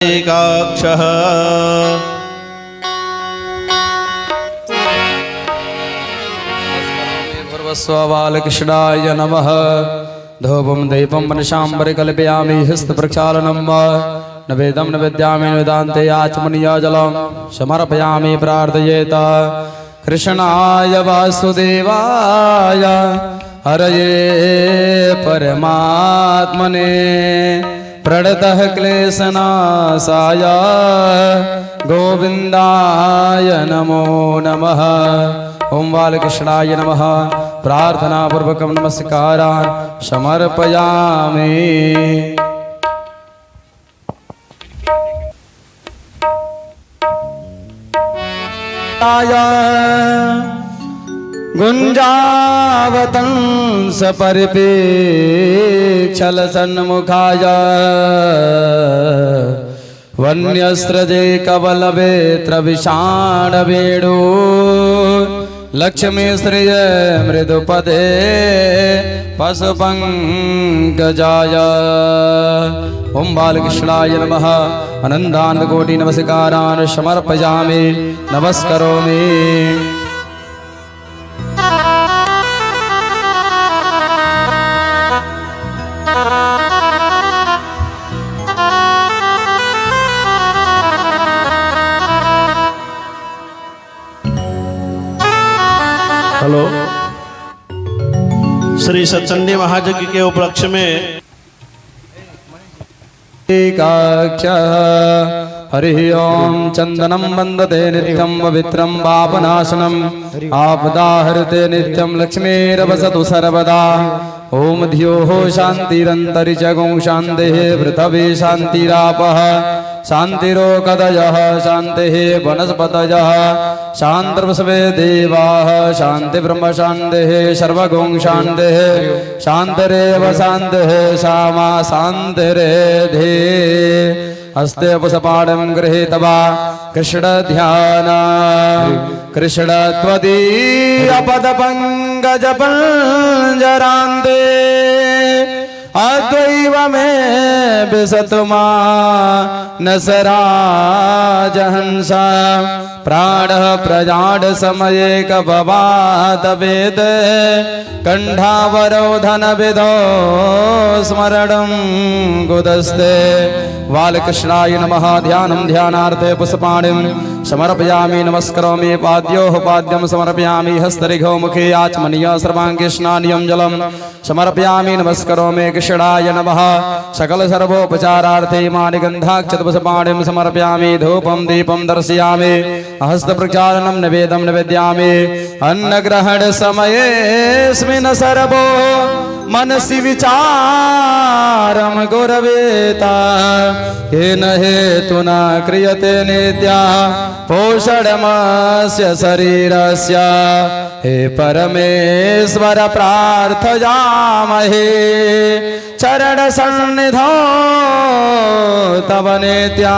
एकाक्षः भूर्वस्वबालकृष्णाय नमः। धूपं दीपं मनसाम्बरे कल्पयामि हस्तप्रक्षालनं नवेदं नवेद्यामि वेदान्ते आचमनीयजलं समर्पयामि प्रार्थयेत कृष्णाय वासुदेवाय हरये परमात्मने प्रणतः क्लेशनाशाय गोविन्दाय नमो नमः। ओं बालकृष्णाय नमः। प्रार्थना पूर्वकं नमस्कारान् समर्पयामि। गुंजावतंस परिपेक्षल सन्मुखाय वन्यस्रजे कवलवेत्र विषाण वेणु लक्ष्मी श्रिय मृदुपदे पशुपंकजाय। ओं बालकृष्णाय नमः। अनंतानंदकोटि नमस्कारान् समर्पयामि नमस्करोमि। हेलो, श्री सत्संडी महायज्ञ के उपलक्ष्य में एकाक्षः हरि ओं चंदनं वंदते नित्यं पवित्रं पापनाशनम् आपदाहरते नित्यं लक्ष्मीर्वसतु सर्वदा। ओम धियोः शान्तिरन्तरिक्षगं शान्तिः पृथिवी शान्तिरापः शान्तिरोकदयः शान्तिः वनस्पतयः शान्तिर्वसवे देवाः शान्ति ब्रह्म शान्तिः सर्वगुं शान्तिः शान्तिरेव शान्तिः सामा शान्तिरेधि। हस्ते पुष्पाणं गृहीत्वा कृष्ण ध्यान कृष्ण त्वदीयपदपङ्कज पञ्जरान्ते अद्वैव मे विशतु मानसराजहंस प्राणः प्रजाड समये कपवात वेद कंठावरोधन विदो स्मरणं कुतस्ते। बालकृष्णाय नमः। ध्यानं ध्यानार्थे पुष्पाणिं समर्पयामि नमस्करोमि। पाद्योः पाद्यं समर्पयामि हस्तरिघो मुखे आचमनीय सर्वाङ्गे स्नानियं जलं समर्पयामि नमस्करोमि। कृष्णाय नमः। सकल सर्वोपचारार्थे इमानि गन्धाक्षत पुष्पाणिं समर्पयामि। धूपं दीपं दर्शयामि हस्तप्रक्षालनं नवेदं निवेद्यामि। अन्नग्रहण समयेऽस्मिन् सर्वो मनसि विचारं गुरवेता येन हेतुना क्रियते नित्या पोषणमस्य शरीरस्य। हे परमेश्वर प्रार्थयामहे चरण सन्निधौ तव नित्या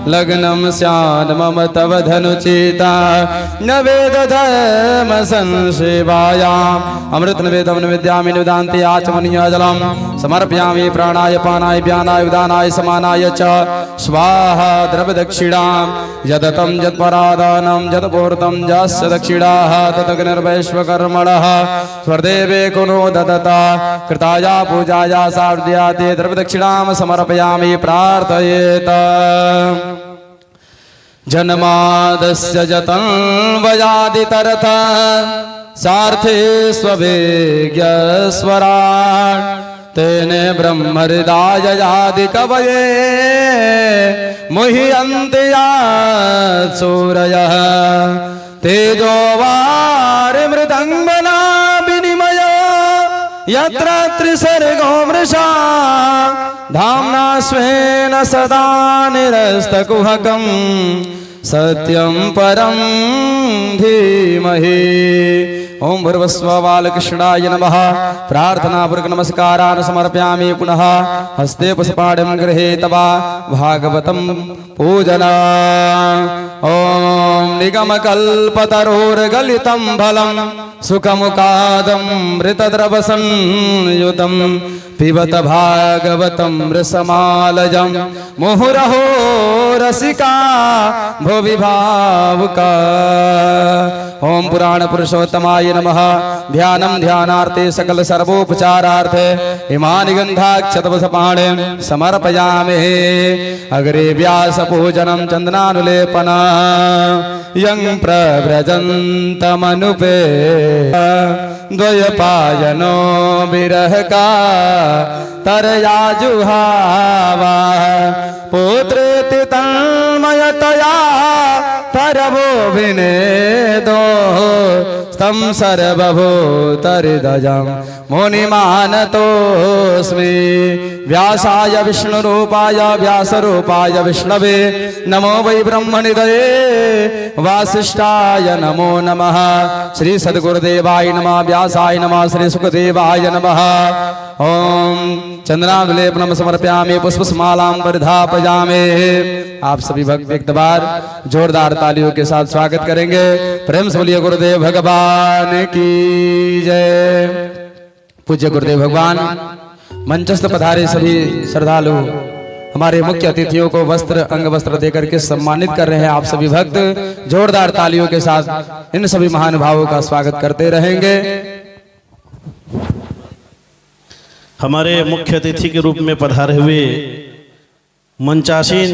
लग्नं स्यात् मम तव धनुचिता नवेद धर्म संसेवायाम्। अमृत निवेदं निवेद्यामि निवेदान्ते आचमनीय जलं समर्पयामि। प्राणाय पानाय व्यानाय उदानाय समानाय च स्वाहा द्रव्यदक्षिणां यदतं यत्परादानं यत्पूर्तं यस्य दक्षिणाः तदग्निर्वैश्वकर्मणः स्वर्देवे कुनो ददता कृताया पूजाया सार्ध्याते द्रव्यदक्षिणां समर्पयामि प्रार्थयेत। जन्मादस्य जतन्वयादितरथ सार्थे स्ववेग्यस्वराट् तेने ब्रह्महृदाययादि कवये मुह्यन्ति यात् सूरयः तेजो वारिमृदङ्गना विनिमय यत्र त्रिसर्गो मृषा धाम्ना स्वेन सदा निरस्तकुहकं सत्यं परं धीमहि। ओं भूर्भुवस्व बालकृष्णाय नमः। प्रार्थना पूर्वक नमस्कारान् समर्पयामि पुनः। हस्ते पुष्पाणिं गृहीत्वा भागवतं पूजना। ओं निगमकल्पतरोर्गलितं फलं सुखमुखादमृतद्रवसंयुतं पिबत भागवतं रसमालजं मुहुरहो रसिका भुवि भावुका। ओम पुराण पुरुषोत्तमाय नमः। ध्यानं ध्यानार्थे सकल सर्वोपचारार्थे इमानि गन्धाक्षतवसपाणिं समर्पयामि। अग्रे व्यासपूजनं चन्दनानुलेपना यं प्रव्रजन्तमनुपे द्वयपायनो विरह का तरया जुहावा पुत्रेति तन्मयतया तरवो विनेदो तं सर्वभूतहृदयं मुनिमानतोऽस्मि। व्यासाय विष्णुरूपाय व्यासरूपाय विष्णवे नमो वै ब्रह्मनिधये वासिष्ठाय नमो नमः। श्री सद्गुरुदेवाय नमः। व्यासाय नमः। श्री सुखदेवाय नमः। ओम चंदनानुलेपनम समर्पयामि पुष्पमालां परिधापयामि। आप सभी भक्त एक बार जोरदार तालियों के साथ स्वागत करेंगे। प्रेम से बोलिए गुरुदेव भगवान की जय। पूज्य गुरुदेव भगवान मंचस्थ पधारे सभी श्रद्धालु हमारे मुख्य अतिथियों को वस्त्र अंग वस्त्र देकर के सम्मानित कर रहे हैं। आप सभी भक्त जोरदार तालियों के साथ इन सभी महानुभावों का स्वागत करते रहेंगे। हमारे मुख्य अतिथि के रूप में पधारे हुए मंचासीन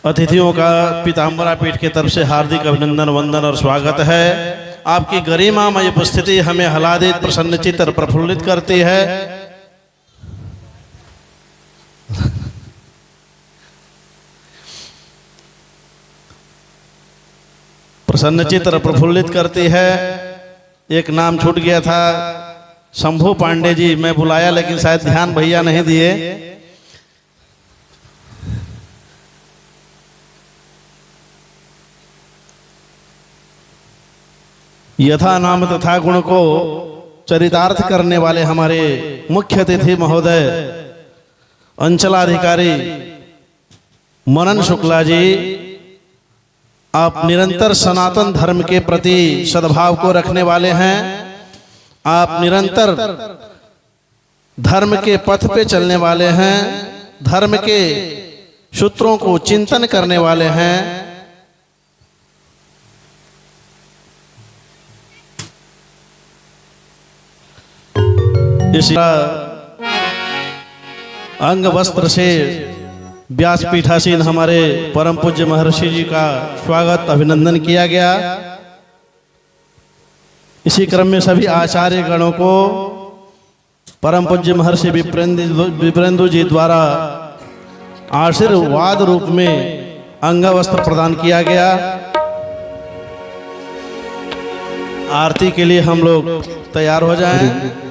अतिथियों का पीताम्बरा पीठ की तरफ से हार्दिक अभिनंदन वंदन और स्वागत है। आपकी गरिमामय उपस्थिति हमें आह्लादित प्रसन्नचित्त और प्रफुल्लित करती है। प्रसन्नचित्त और प्रफुल्लित करती है। एक नाम छूट गया था, शंभू पांडे जी। मैं बुलाया लेकिन शायद ध्यान भैया नहीं दिए। यथा नाम तथा गुण को चरितार्थ करने वाले हमारे मुख्य अतिथि महोदय अंचलाधिकारी मनन शुक्ला जी, आप निरंतर सनातन धर्म के प्रति सद्भाव को रखने वाले हैं। आप निरंतर धर्म के पथ पे चलने वाले हैं, धर्म के सूत्रों को चिंतन करने वाले हैं। इस अंग वस्त्र से व्यासपीठासीन हमारे परम पूज्य महर्षि जी का स्वागत अभिनंदन किया गया। इसी क्रम में सभी आचार्य गणों को परम पूज्य महर्षि विप्रेंदु जी द्वारा आशीर्वाद रूप में अंग वस्त्र प्रदान किया गया। आरती के लिए हम लोग तैयार हो जाएं।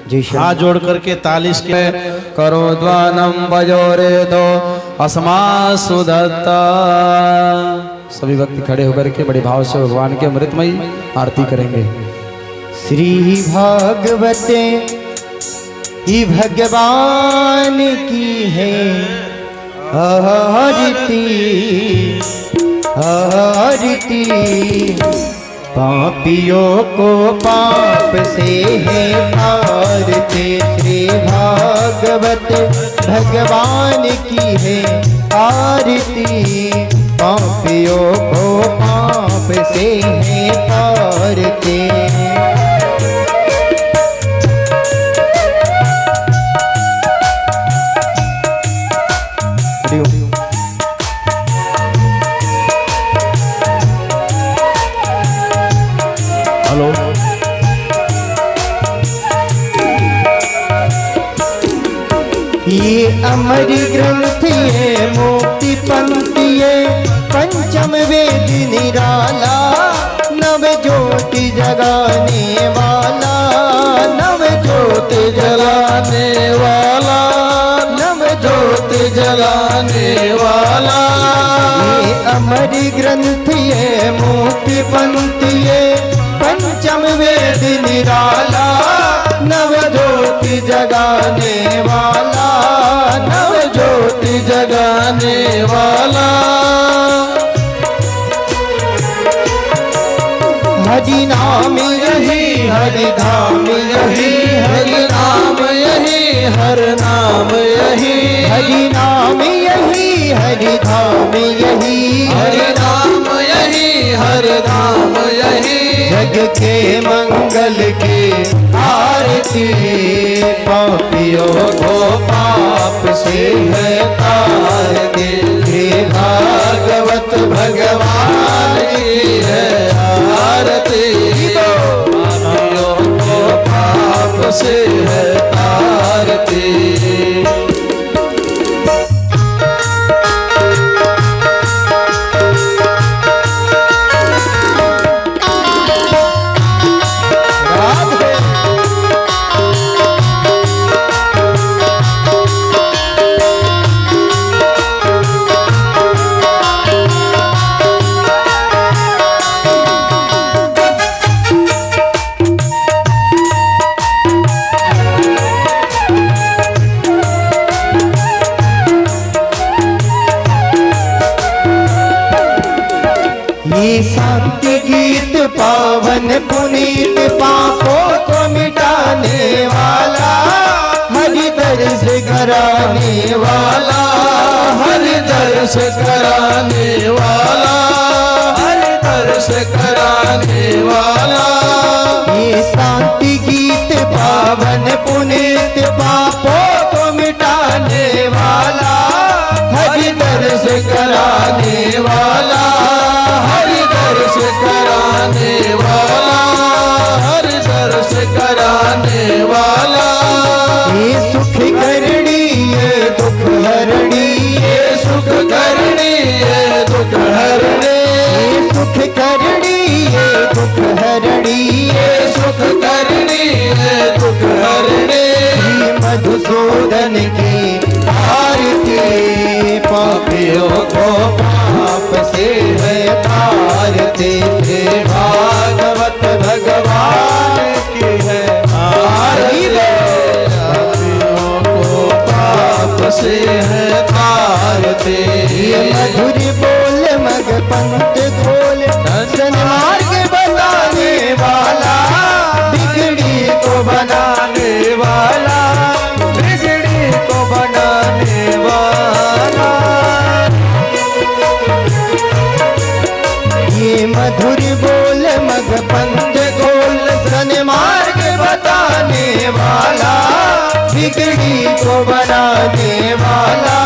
हाथ जोड़ करके तालिश के करो द्वानम बजोरे दो अस्मासु दत्ता। सभी भक्त खड़े होकर के बड़े भाव से भगवान के अमृतमयी आरती करेंगे। श्री भागवते ही भगवान की है आरती आरती। पापियों को पाप से है तारते। श्री भागवत भगवान की है आरती। पापियों को पाप से है तारते। हेलो, ये अमर ग्रंथ ये मुक्ति पंक्ति ये पंचम वेद निराला। नव ज्योति जगाने वाला, नव ज्योति जलाने वाला, नव ज्योति जलाने वाला। ये अमर ग्रंथ ये मुक्ति पंक्ति ये पंचम वेद निराला। नव ज्योति जगाने वाला, नव ज्योति जगाने वाला। हरि नाम यही हरि धाम यही हरि नाम हर नाम यही, हरि नाम यही, हरि धाम यही, हरि नाम यही, हर नाम यही। जग के मंगल की आरती, पापियों को पाप से है तारती। श्री भागवत भगवान की है आरती, पापियों को पाप से है तारती। ये शांति गीत पावन पुनीत, पापों को मिटाने वाला, हरि दर्श कराने वाला, हरि दर्श कराने वाला, हरि दर्श कराने वाला। ये शांति गीत पावन पुनीत, पापों को मिटाने वाला, हरि दर्श कराने वाला, हरि दर्श कराने वाला, हरि दर्श कराने वाला। ये सुख करणी ये दुख हरणी, ये सुख करणी ये दुख हरणी, ये सुख करणी ये दुख हरणी, ये सुख करणी ये दुख हरणी। श्री मधुसूदन की आरती, पापियों को पाप से है तारती। श्री भागवत भगवान की है आरती, पापियों को पाप से है तारती। ये मधुर बोल मग पंथ खोल, सन्मार्ग बनाने वाला, बिगड़ी को बनाने वाला, बिगड़ी को बनाने वाला। ये मधुर बोल मग पंथ खोल, सन्मार्ग बताने वाला, बिगड़ी को बनाने वाला,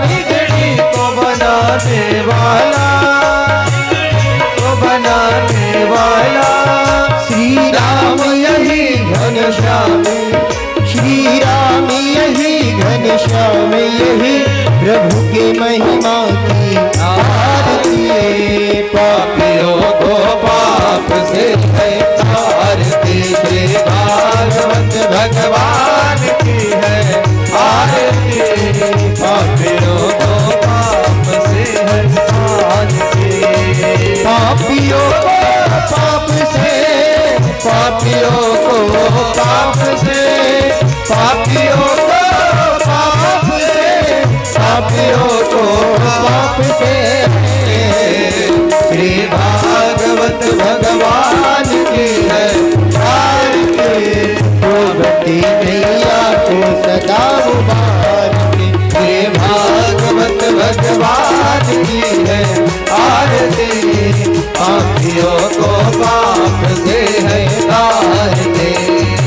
बिगड़ी को बनाने वाला, को बनाने वाला। श्री राम यही घनश्याम, श्री राम यही घनश्याम यही, प्रभु की महिमा की आरती। पापियों को पाप से है तारती, श्री भागवत भगवान की है आरती। पापियों को पाप से है तारती, पापियों को पाप से, पापियों को पाप से, पापियों को पाप से, पापियों को पाप से। श्री भागवत भगवान की है आरती, प्रभुति मैया को सदा मुबारकी। श्री भागवत भगवान की है आरती, पापियों को पाप से है तारती।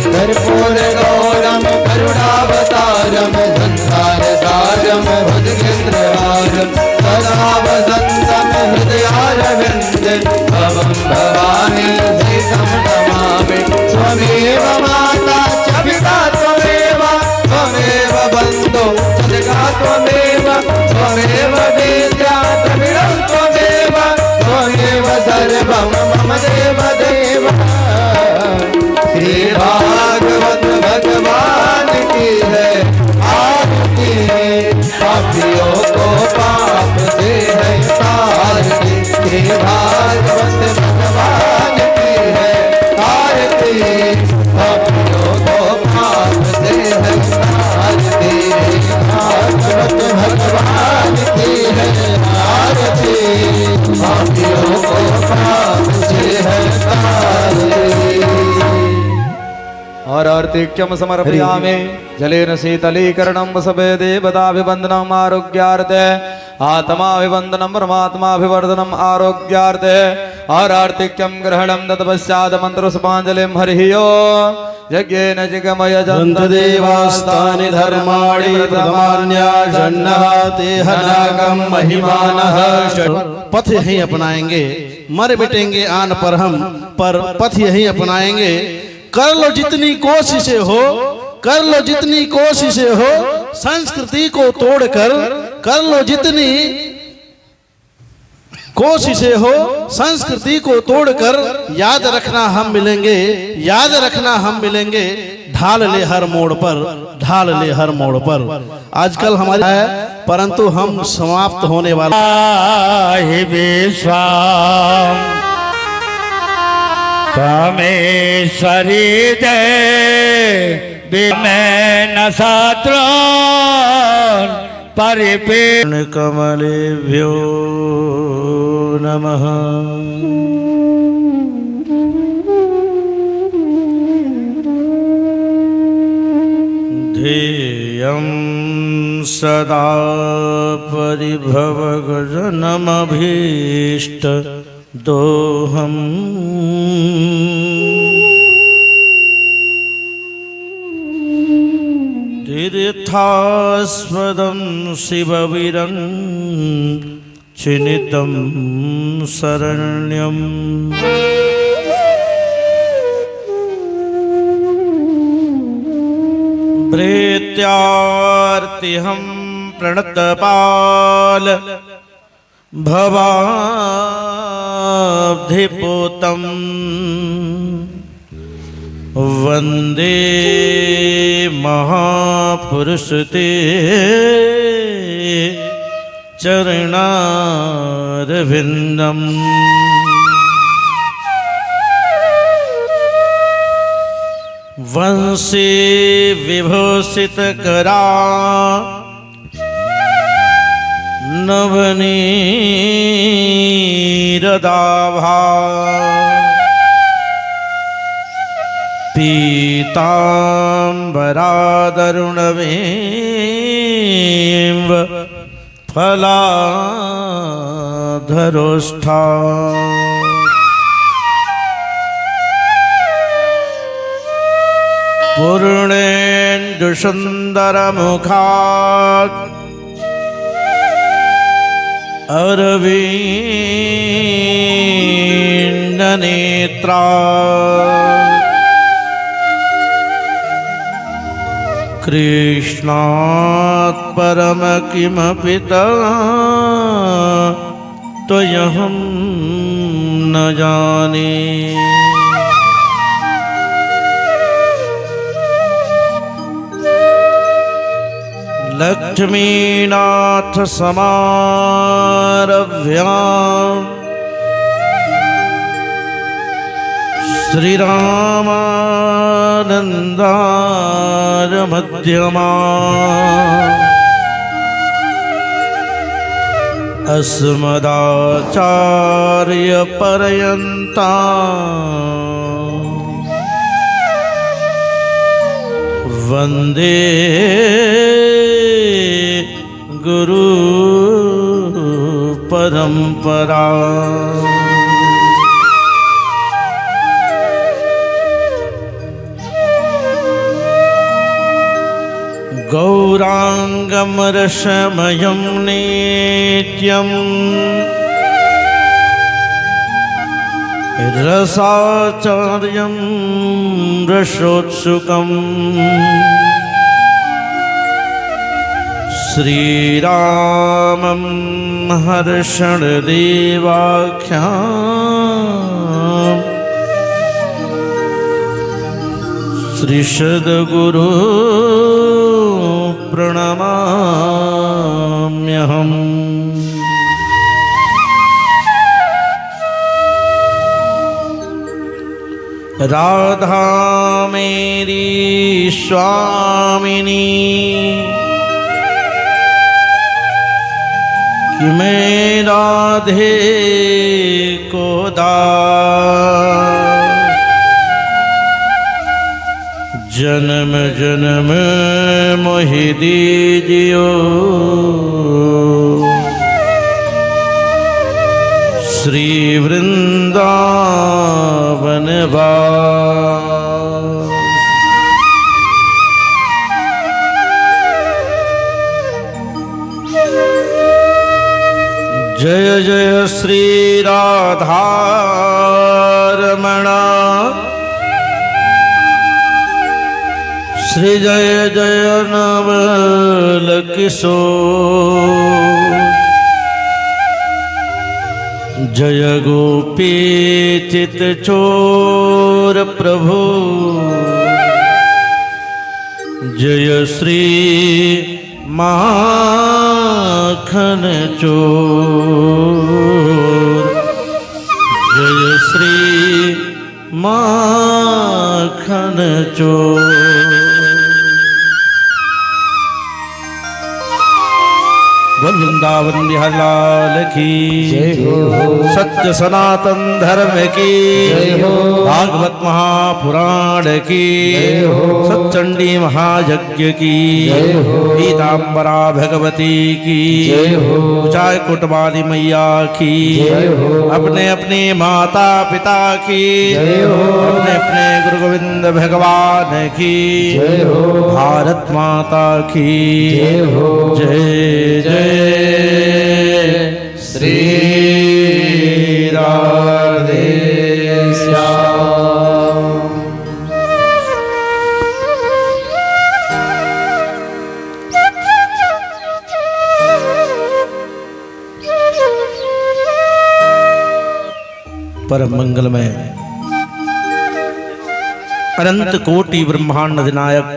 कर्पूर गौरम करुणावतारम, संसार सारम भुजगेन्द्रहारम, सदा वसन्तं हृदयारविन्दे, भवं भवानी सहितं नमामि। त्वमेव माता च पिता त्वमेव, त्वमेव बन्धो सदका त्वमेव, त्वमेव विद्या द्रविणं त्वमेव, त्वमेव सर्वं मम देव देव। श्री भागवत भगवान की है आरती, पापियों को पाप से है तारती। श्री भागवत भगवान की है आरती, पापियों को पाप से है तारती। भागवत भगवान की है आरती, पापियों को पाप से है तारती। और आर्तिक्यम समर्पयामि जलेन शीतलीकरणं वसवे देवताभिवन्दनम् आरोग्यार्थे आत्माभिवन्दनं परमात्माभिवर्धनम् आरोग्यार्थे और आर्तिक्यं ग्रहणं तत्पश्चात् मन्त्रपुष्पाञ्जलिं हरिः ओम् यज्ञेन जिगमय देवास्तानि धर्माणि प्रथमान्याजन्नः तेहनागम महिमानः। पथ यही अपनाएंगे, मर मिटेंगे आन पर हम, पर पथ यही अपनाएंगे। कर लो जितनी कोशिशें हो, कर लो जितनी कोशिशें हो, संस्कृति को तोड़कर कर लो जितनी कोशिशें हो, संस्कृति को तोड़कर याद रखना हम मिलेंगे, याद रखना हम मिलेंगे। ढाल ले हर मोड़ पर, ढाल ले हर मोड़ पर। आजकल हमारे है, परंतु हम समाप्त होने वाला विश्वाम कामेश्वरी जय में न सात्रोन परिपूर्ण कमलेभ्यो नमः। ध्येयं सदा परिभवगजनमभीष्ट दोहम् तीर्थास्पदं शिववीरं चिनितं शरण्यम् प्रेत्यार्तिहं प्रणतपाल भवाब्धिपूतं वन्दे महापुरुषते चरणारविन्दम्। वंशी विभूषितकरा नवनीरदाभा पीताम्बरादरुणवेव फलाधरोष्ठा पूर्णेन्दुसुन्दरमुखात् अरविन्दनेत्रा कृष्णात् परम किमपि त्वयहं न जाने। लक्ष्मीनाथ समारभ्याम् श्रीरामानन्दार मध्यमा अस्मदाचार्य पर्यन्ता वन्दे गुरु परंपरा। गौरांगम रसमयं नित्यं रसाचार्यं रसोत्सुकम् श्रीरामं हर्षणदेवाख्याम् श्रीसद्गुरु प्रणमाम्यहम्। राधा मेरी स्वामिनी कि मैं राधे को दास जन्म जन्म मोहि दीजियो श्री वृंदावन वास। जय जय श्री राधा रमण श्री जय जय नवल किशोर जय गोपी चित चोर प्रभु जय श्री माखन चोर जय श्री माखन चोर। वृंदावन बिहार लाल की जय हो। सत्य सनातन धर्म की जय हो। भागवत महापुराण की जय हो। सच्चंडी महायज्ञ की जय हो। पीताम्बरा भगवती की जय हो। ऊंचाई कोटवाली मैया की जय हो। अपने अपने माता पिता की जय हो। अपने अपने गुरु गोविंद भगवान की जय हो। भारत माता की जय हो। जय जय श्री राधे श्याम। परम मंगलमय अनंत कोटि ब्रह्मांड अधिनायक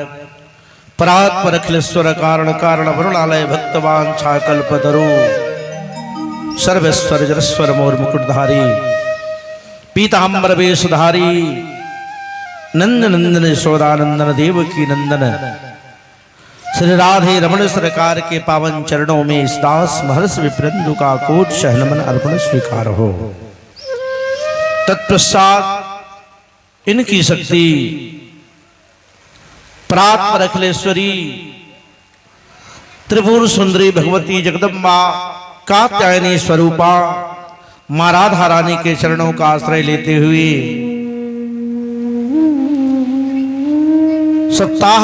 परात्पर अखिलेश्वर कारण कारण वरुणालय भक्तवान छाकल्पतरु सर्वेश्वर जरस्वर मोर मुकुटधारी पीताम्बर वेशधारी नंद नंदन यशोदानंदन देवकी नंदन श्री राधे रमण सरकार के पावन चरणों में इस दास महर्ष विप्रंदु का कोट शहनमन अर्पण स्वीकार हो। तत्पश्चात इनकी शक्ति परात्पर अखिलेश्वरी त्रिपुर सुंदरी भगवती जगदम्बा कात्यायनी स्वरूपा मां राधा रानी के चरणों का आश्रय लेते हुए सप्ताह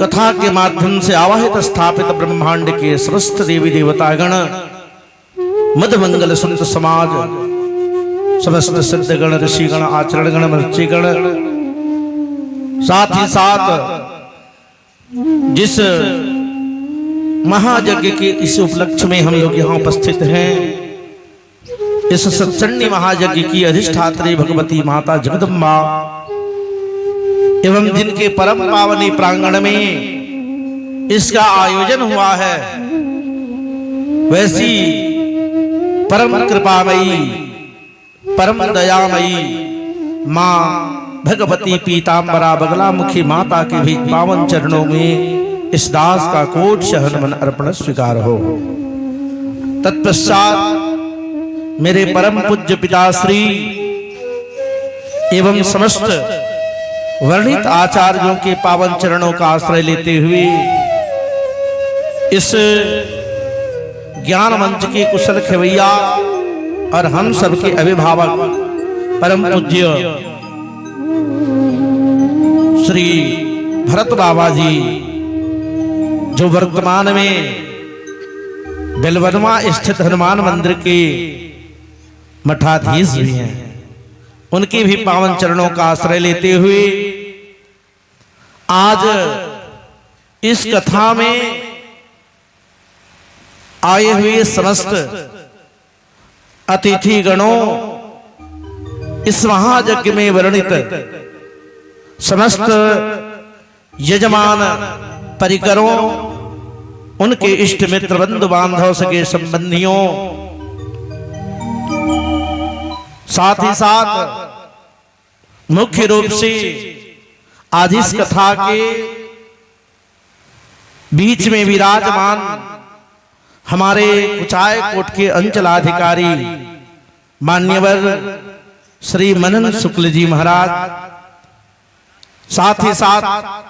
कथा के माध्यम से आवाहित स्थापित ब्रह्मांड के समस्त देवी देवतागण मधुमंगल संत समाज समस्त सिद्धगण ऋषिगण आचरणगण मर्चिगण साथ ही साथ जिस महायज्ञ के इस उपलक्ष्य में हम लोग यहाँ उपस्थित हैं, इस सत्संडी महायज्ञ की अधिष्ठात्री भगवती माता जगदम्बा एवं जिनके परम पावनी प्रांगण में इसका आयोजन हुआ है, वैसी परम कृपामयी परम दयामयी मां भगवती पीताम्बरा बगलामुखी माता के भी पावन चरणों में इस दास का कोट शहनमन अर्पण स्वीकार हो। तत्पश्चात मेरे परम पूज्य पिताश्री एवं समस्त वर्णित आचार्यों के पावन चरणों का आश्रय लेते हुए इस ज्ञान मंच के कुशल खेवैया और हम सबके अभिभावक परम पूज्य श्री भरत बाबा जी जो वर्तमान में बेलवनवा स्थित हनुमान मंदिर के मठाधीश भी हैं, उनके भी पावन चरणों का आश्रय लेते हुए आज इस कथा में आए हुए समस्त अतिथि गणों, इस महायज्ञ में वर्णित समस्त यजमान परिकरों, उनके इष्ट मित्र बंधु बांधव सके संबंधियों, साथ ही साथ मुख्य रूप से आज इस कथा के बीच में विराजमान हमारे कुचाय कोट के अंचलाधिकारी मान्यवर श्री मनन शुक्ल जी महाराज साथ ही साथ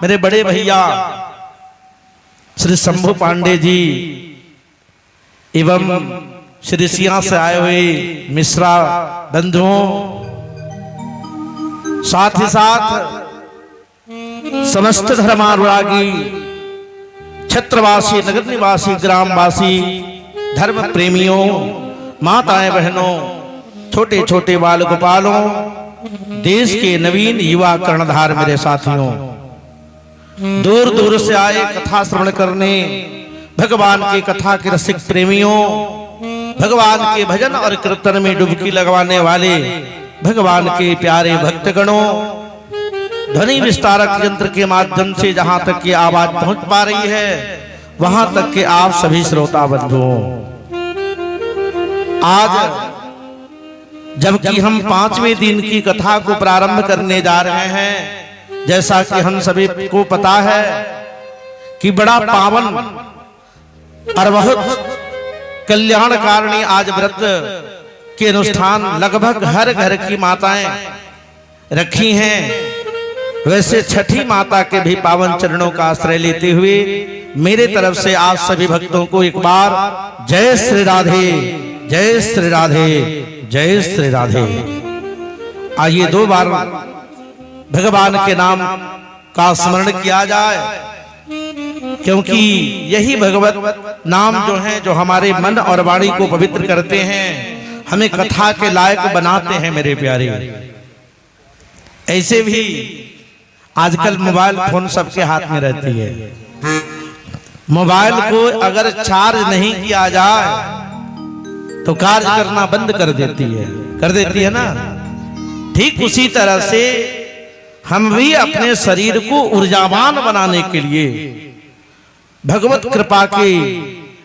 मेरे बड़े भैया श्री शंभू पांडे जी एवं श्री सिया से आए हुए मिश्रा बंधुओं, साथ ही साथ समस्त धर्मानुरागी क्षेत्रवासी, नगर निवासी, ग्रामवासी, धर्म प्रेमियों, माताएं बहनों, छोटे छोटे बाल गोपालों, देश के नवीन युवा कर्णधार मेरे साथियों, दूर दूर से आए कथा श्रवण करने, भगवान की कथा के रसिक प्रेमियों, भगवान के भजन और कीर्तन में डुबकी लगवाने वाले भगवान के प्यारे भक्तगणों, ध्वनि विस्तारक यंत्र के माध्यम से जहां तक की आवाज पहुंच पा रही है वहां तक के आप सभी श्रोता बंधुओं, आज जबकि हम 5वें दिन की कथा को प्रारंभ करने जा रहे हैं, जैसा कि हम सभी को पता है कि बड़ा पावन और बहुत कल्याणकारिणी आज व्रत के अनुष्ठान लगभग हर घर की माताएं रखी हैं। वैसे छठी माता के भी पावन चरणों का आश्रय लेते हुए मेरे तरफ से आप सभी भक्तों को एक बार जय श्री राधे, जय श्री राधे, जय श्री राधे। आइए 2 बार भगवान के नाम का स्मरण किया जाए, क्योंकि यही भगवत नाम जो है जो हमारे मन और वाणी को पवित्र करते हैं, हमें कथा के लायक बनाते हैं मेरे प्यारे। ऐसे भी आजकल मोबाइल फोन सबके हाथ में रहती है, मोबाइल को अगर चार्ज नहीं किया जाए तो कार्य करना बंद कर देती है ना। ठीक उसी तरह से हम भी अपने शरीर को ऊर्जावान बनाने के लिए भगवत कृपा की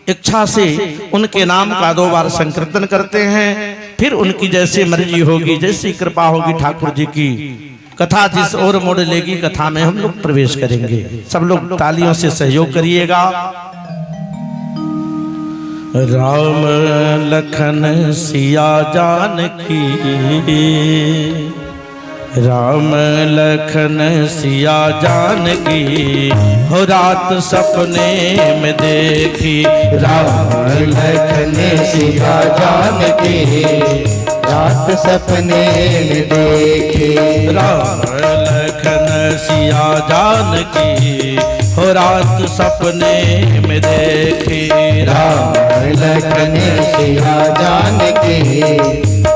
इच्छा से उनके नाम का 2 बार संकीर्तन करते हैं, फिर उनकी जैसे मर्जी होगी, जैसी कृपा होगी ठाकुर जी की, कथा जिस ओर मोड़ लेगी कथा में हम लोग प्रवेश करेंगे। सब लोग तालियों से सहयोग करिएगा। राम लखन सिया जानकी, राम लखन सिया जानकी, हो रात सपने में देखी, राम लखन सिया जानकी, रात सपने में देखी, राम लखन सिया जानकी, हो रात सपने में देखी, राम लखन सिया जानकी,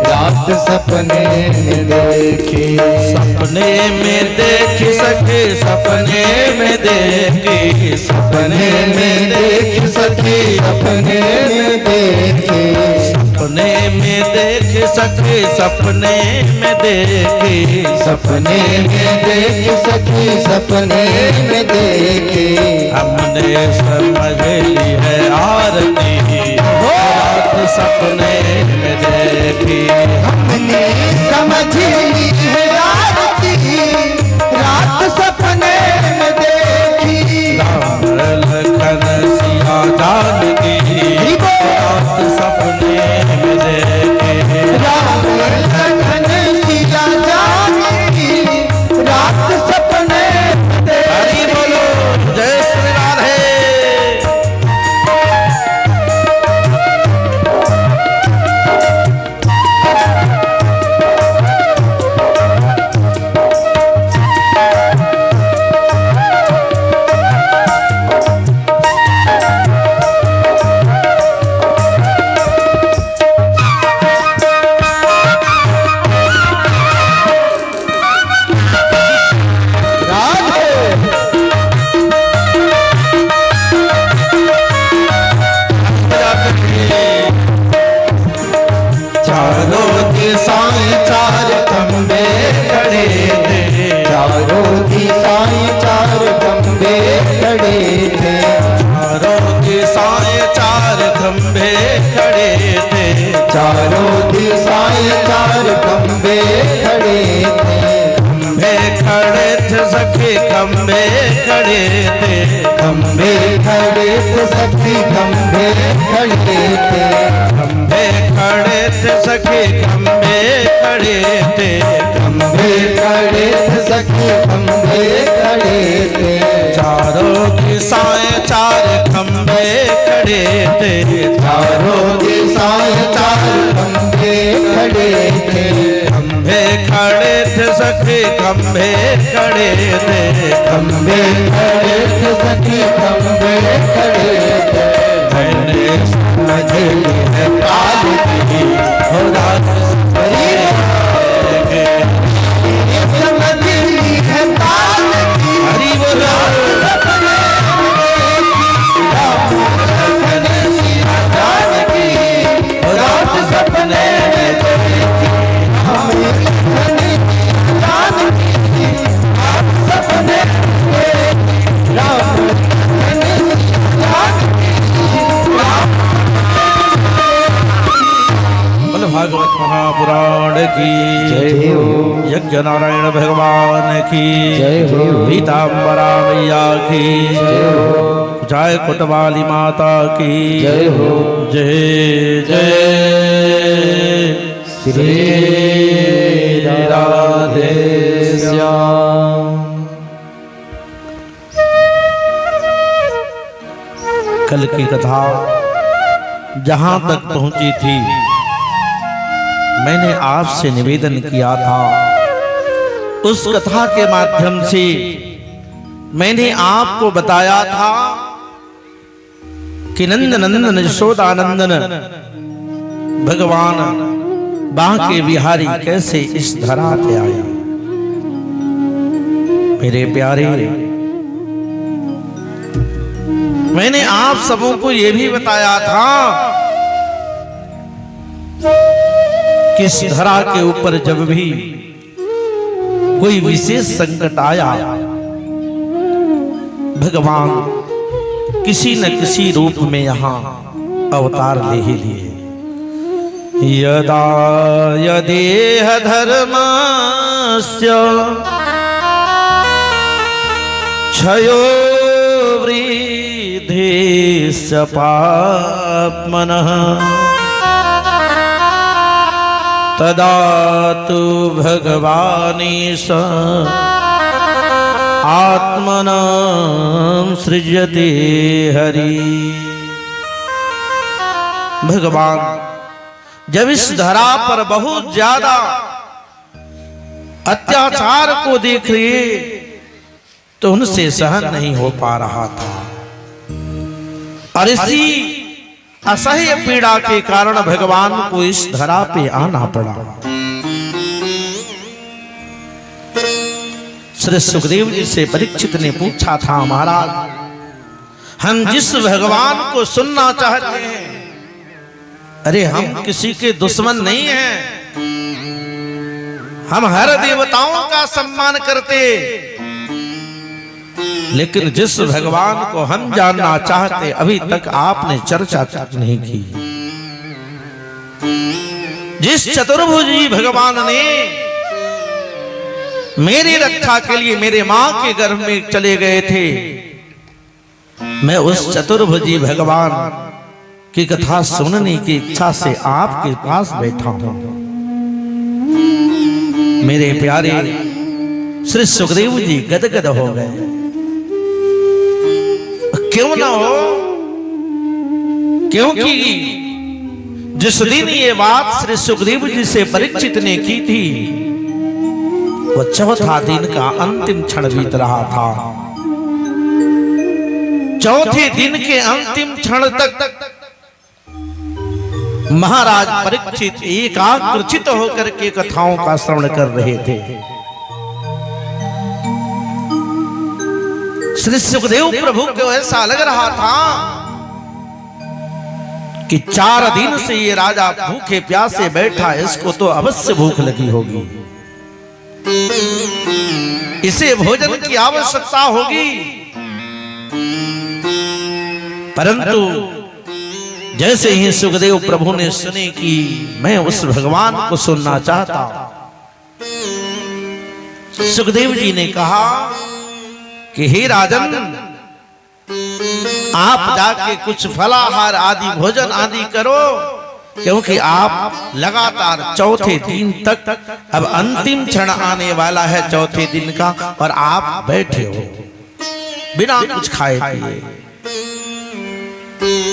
रात सपने में देखी, सपने में देख सके, सपने में देखी, सपने में देख सके, सपने में देखी, सपने में देख सके, सपने में देखी, सपने में देख सके, सपने में देखी, हमने समझ ली है आरती, रात सपने में देखी, हमने समझ ली है आरती, रात सपने में देखी, राम लखन सिया जानकी, रात सपने में देखी, राम लखन सिया जानकी, रात सपने में देखी। हरि बोलो, जय श्री राधे। चारों दिशाएं चार खंबे खड़े थे, चारों दिशाएं चार खंबे खड़े थे, चारों दिशाएं चार खंबे खड़े थे, चारों दिशाएं चार खंबे खड़े थे, खंबे खड़े थे सखी, खंबे खड़े थे, खंबे खड़े थे सखी, खंबे खड़े थे, खंबे खड़े थे सखी, खंबे खड़े थे, खंबे खड़े थे सखी, खंबे सखे खंभे खड़े थे, खंबे खड़े थे सखी खंबे खड़े थे। मैंने समझ ली है काल की हो रात सपने के। समझ ली है काल की हरि बोलो। रात सपने भागवत महापुराण की जय हो। यज्ञ नारायण भगवान की जय हो। पीताम्बरा मैया की जय हो। जय कोटवाली माता की जय हो। जय जय श्री राधे श्याम। कल की कथा जहां तक पहुंची थी, मैंने आपसे निवेदन किया था, उस कथा के माध्यम से मैंने आपको बताया था कि नंद नंदन यशोदानंदन भगवान बांके बिहारी कैसे इस धरा पे आए। मेरे प्यारे, मैंने आप सबों को यह भी बताया था कि इस धरा के ऊपर जब भी कोई विशेष संकट आया, भगवान किसी न किसी रूप में यहां अवतार ले ही लिए। यदा यदेह धर्मस्य क्षयो वृद्धिश्च पाप्मनः तदा तु भगवानीश आत्मनं सृजते हरि। भगवान जब इस धरा पर बहुत ज्यादा अत्याचार को देख लिए तो उनसे सहन नहीं हो पा रहा था, और इसी असह्य पीड़ा के कारण भगवान को इस धरा पे आना पड़ा। श्री सुखदेव जी से परीक्षित ने पूछा था, महाराज हम जिस भगवान को सुनना चाहते हैं, अरे हम किसी के दुश्मन नहीं हैं, हम हर देवताओं का सम्मान करते, लेकिन जिस भगवान को हम जानना चाहते अभी तक आपने चर्चा नहीं की। जिस चतुर्भुजी भगवान ने मेरी रक्षा के लिए मेरे मां के गर्भ में चले गए थे, मैं उस चतुर्भुजी भगवान की कथा सुनने की इच्छा से आपके पास बैठा हूं। मेरे प्यारे श्री सुखदेव जी गदगद हो गए। क्यों ना हो, क्योंकि जिस दिन ये बात श्री सुखदेव जी से परीक्षित ने की थी, वो चौथा दिन का अंतिम क्षण बीत रहा था। चौथे दिन के अंतिम क्षण तक महाराज परीक्षित एकाग्रचित होकर के कथाओं का श्रवण कर रहे थे। श्री सुखदेव प्रभु को ऐसा लग रहा था कि 4 दिन से ये राजा भूखे प्यासे बैठा है, इसको तो अवश्य भूख लगी होगी, इसे भोजन की आवश्यकता होगी। परंतु जैसे ही सुखदेव प्रभु ने सुने कि मैं उस भगवान को सुनना चाहता, सुखदेव जी ने कहा कि हे राजन, आप जाके कुछ फलाहार आदि भोजन आदि करो, क्योंकि आप लगातार चौथे दिन तक, अब अंतिम क्षण आने वाला है चौथे दिन का, और आप बैठे हो बिना कुछ खाए पिए।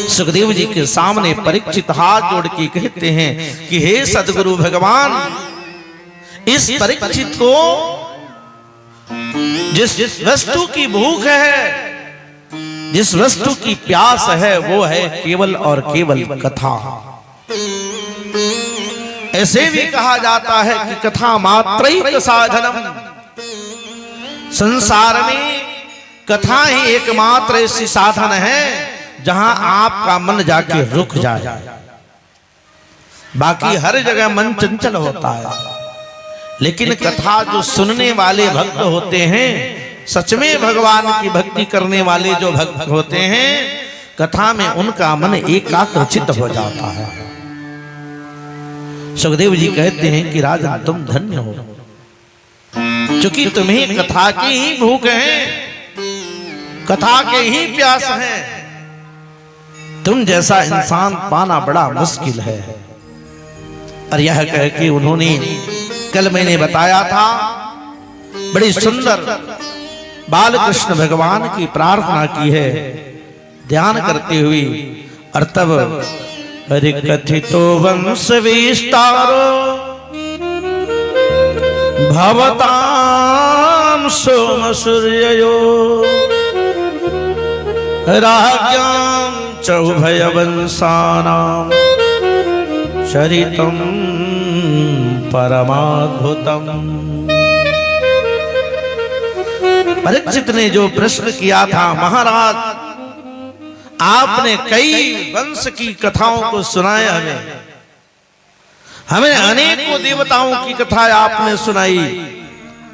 सुखदेव जी के सामने परीक्षित हाथ जोड़ के कहते हैं कि हे सदगुरु भगवान, इस परीक्षित को जिस वस्तु की भूख है, जिस वस्तु की प्यास है, वो है केवल और केवल कथा। ऐसे भी कहा जाता है कि कथा मात्रैक साधनम, संसार में कथा ही एकमात्र ऐसी साधन है जहां आपका मन जाके रुक जाए। बाकी हर जगह मन चंचल होता है, लेकिन कथा जो सुनने वाले भक्त होते हैं, सच में भगवान की भक्ति करने वाले जो भक्त होते हैं, कथा में उनका मन एकाग्रचित हो जाता है। सुखदेव जी कहते हैं कि राजन तुम धन्य हो, क्योंकि तुम्हें कथा की ही भूख है, कथा के ही प्यास है। तुम जैसा इंसान पाना बड़ा मुश्किल है। और यह कह के उन्होंने, कल मैंने बताया था, बड़ी सुंदर बालकृष्ण भगवान की प्रार्थना की है ध्यान करते हुए। और तब हरि कथितो वंश विस्तारो भवतां सोम सूर्ययो राज्ञां चौभय वंशानां चरितं परमाद्भुतम्। परीक्षित ने जो प्रश्न किया था, महाराज आपने कई वंश की कथाओं को सुनाया, हमें अनेकों देवताओं की कथा आपने सुनाई,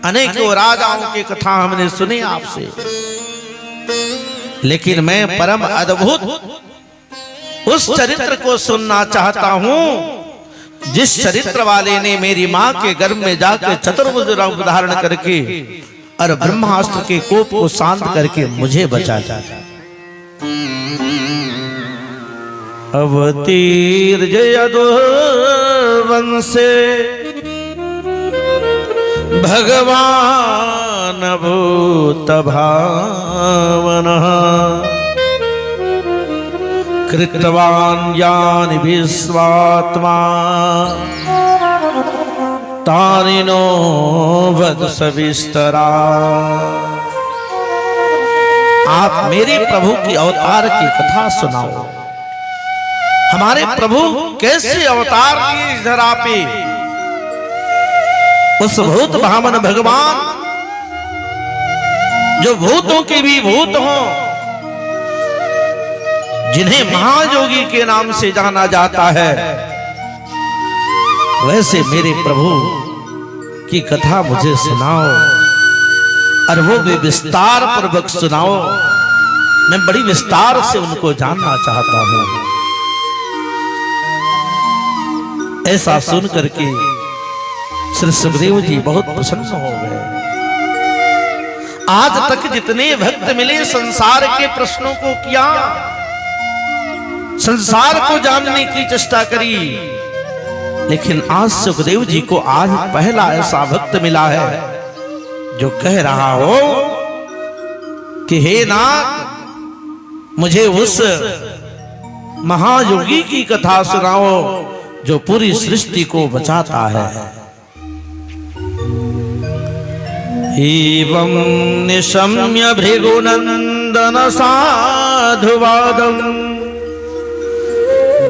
अनेकों राजाओं की कथा हमने सुनी आपसे, लेकिन मैं परम अद्भुत उस चरित्र को सुनना चाहता हूं जिस चरित्र वाले ने मेरी मां के गर्भ में जाकर चतुर्भुज रूप धारण करके और ब्रह्मास्त्र के कोप को शांत करके मुझे बचाया। अवतीर जयदो वंशे भगवान भूत भावनः कृतवान् यानि विश्वात्मा तानिनो वद सविस्तरा। आप मेरे प्रभु की अवतार की कथा सुनाओ। हमारे प्रभु कैसे अवतार लिए इस धरा पे, उस भूत भावन भगवान जो भूतों के भी भूत हों, जिन्हें महायोगी के नाम से जाना जाता है, वैसे मेरे प्रभु की कथा मुझे सुनाओ, और वो भी विस्तार पूर्वक सुनाओ। मैं बड़ी विस्तार से उनको जानना चाहता हूं। ऐसा सुन करके श्री सुखदेव जी बहुत प्रसन्न हो गए। आज तक जितने भक्त मिले संसार के प्रश्नों को किया, संसार को जानने की चेष्टा करी, लेकिन आज सुखदेव जी को आज पहला ऐसा भक्त मिला है जो कह रहा हो कि हे नाथ, मुझे उस महायोगी की कथा सुनाओ जो पूरी सृष्टि को बचाता है। एवं निशम्य भृगुनंदन साधुवादम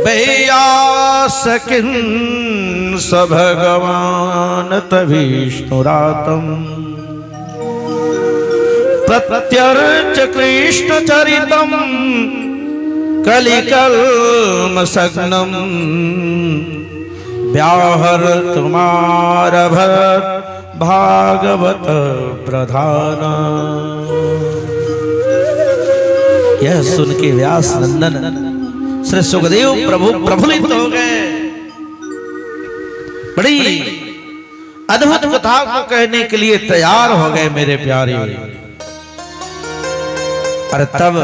वैयासकिं स भगवान तविष्णुरातम प्रत्यर्च कृष्ण चरितम कलिकल्मषग्नम व्याहर तुमार भागवत प्रधान। यह सुन के व्यास नंदन श्री सुखदेव प्रभु प्रफुल्लित हो गए। बड़ी अद्भुत कथा को कहने के लिए तैयार हो गए मेरे प्यारे। और तब